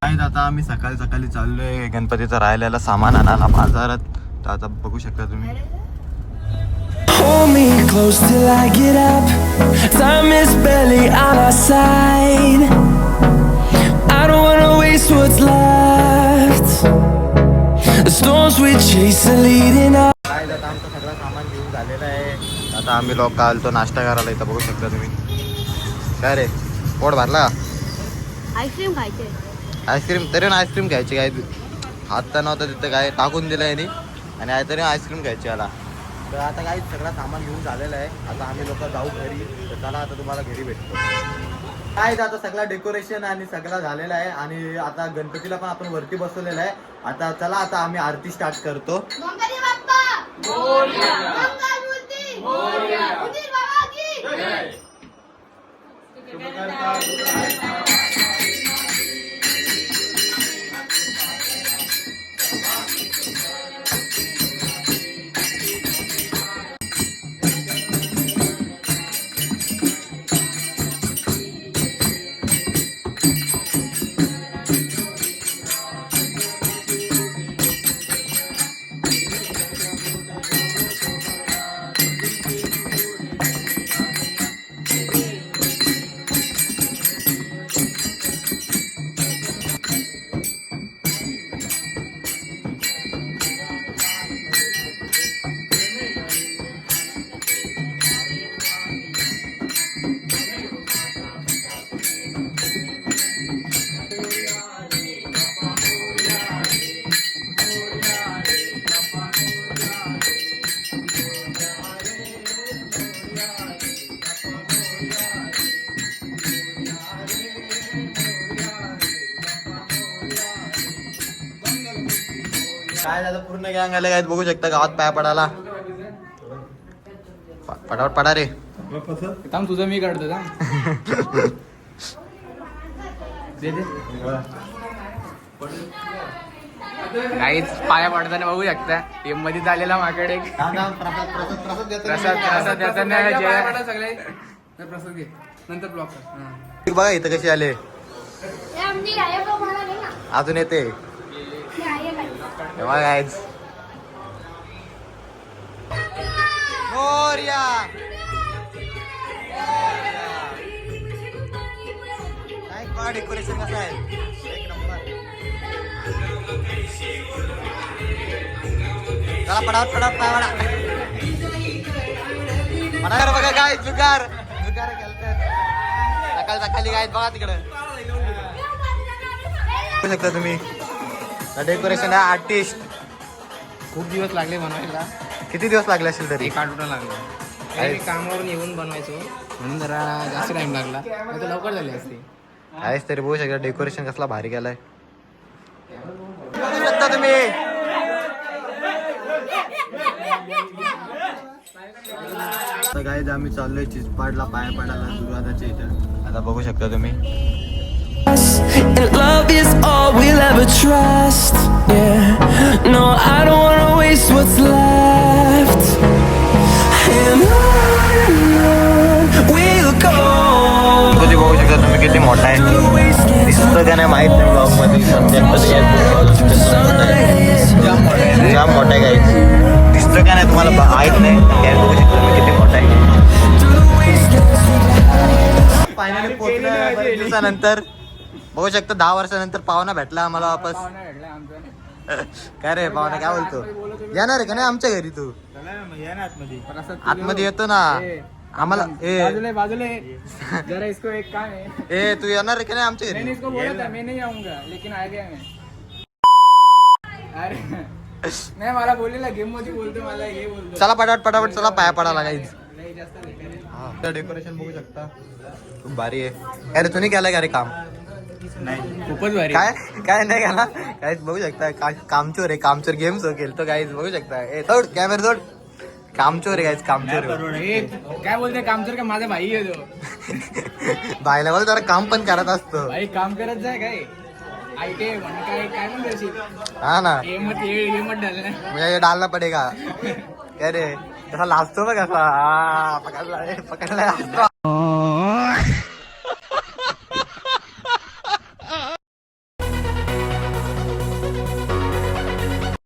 आता आम्ही सकाळी सकाळी चाललोय गणपतीचं राहिलेला सामान आणायला बाजारात. तर आता बघू शकता तुम्ही. Hold me close till I get up. Time is barely on our side. I don't wanna waste what's left. The storms we chase are leading us. काय आता आमचं सगळं सामान घेऊन झालेलं आहे. आता आम्ही लोक आलतो नाश्ता करायला. इथं बघू शकता तुम्ही. काय रे पोट भरला? आईस्क्रीम खायचे. आईस्क्रीम तरी ना आईस्क्रीम घ्यायची काय हात तर नव्हतं तिथं काय टाकून दिलं आहे आणि आहे तरी आईस्क्रीम घ्यायची याला. तर आता काही सगळं सामान घेऊन झालेलं आहे. आता आम्ही लोक जाऊ घरी. तर चला आता तुम्हाला घरी भेटतो. काय आता सगळं डेकोरेशन आणि सगळं झालेलं आहे आणि आता गणपतीला पण आपण वरती बसवलेलं आहे. आता चला आता आम्ही आरती स्टार्ट करतो. गणपती बाप्पा मोरया, मंगलमूर्ती मोरया, उदीर बाबा की जय. काय झालं पूर्ण गँग आले काय बघू शकता गावात पाय पडायला. पटापट पडा रे. थांब तुझं मी काढतो थांब. दे दे. काहीच पाया पडताना बघू शकता. टीम मध्ये झालेला माझ्याकडे प्रसाद त्याचा नाही सगळे प्रसाद घे नंतर ब्लॉक कर. बघा इथं कशी आले. हे आमची गायब म्हणाले ना. अजून येते हे आहे काय? तेव्हा गायच मोरया. काय डेकोरेशन कसं आहे एक नंबर. चला पडावत पडावत पाय वाडा पडार बघा काय जुगार जुगार खेळतात सकाळी सकाळी काय बघा तिकडं बघू शकता तुम्ही. डेकोरेशन आहे आर्टिस्ट. खूप दिवस लागले बनवायला. किती दिवस लागले असेल तरी? एक आठवडा लागला. काही कामावरून येऊन बनवायचो म्हणून जरा जास्त टाइम लागला. नाही तर लवकर झाले असते. आहेच तरी बघू शकता डेकोरेशन कसला भारी केलाय. बघू शकता तुम्ही. आता गाईज आम्ही चाललोय चिचपाडला पाया पडायला सुरुवाताच्या इथं. आता बघू शकता तुम्ही. And love is all we'll ever trust. Yeah, no, I don't wanna waste what's left. And on we'll go. तुम्ही बघू शकता तुम्ही किती मोठा आहे. दिसतं का नाही माहित नाही ब्लॉग मध्ये. जाम मोठा आहे गाईज. दिसतं का नाही तुम्हाला माहित नाही. काय बघू शकता तुम्ही किती मोठा आहे. फायनली पोहोचलो बरेच दिवसानंतर. बघू शकता 10 वर्षानंतर पाहुणा भेटला आम्हाला वापस. काय रे पाहुणा काय बोलतो? येणार आहे का नाही आमच्या घरी? तू आतमध्ये येतो ना आम्हाला. बाजूला जरा इसको एक काम है. ए तू येणार आहे का नाही आमच्या घरी? इसको बोला था मैं नहीं आऊंगा लेकिन आ गया मैं. अरे नाही मला बोललेला गेम मध्ये बोलतो मला हे बोलतो. चला पटापट पटापट चला पाया पडा लागायच. लई जास्त भेटेल. डेकोरेशन बघू शकता खूप भारी आहे. अरे तुम्ही केलं का रे काम? नाही खूपच भारी. काय काय नाही केला काहीच. बघू शकता कामचोर आहे. कामचोर गेम्स खेळतो काहीच. बघू शकता. ए सोड कॅमेरा सोड. कामचोर आहे काहीच. कामचोर काय बोलते काम तर का माझा भाई आहे तो. बायला बोल जरा काम पण करत असतो. भाई काम करत जाय काय आयटे म्हण काय काय म्हणते. हा ना हे मत डालना म्हणजे डालना पडेगा. काय रे तसा लाजतो बघ असा. पकडला पकडला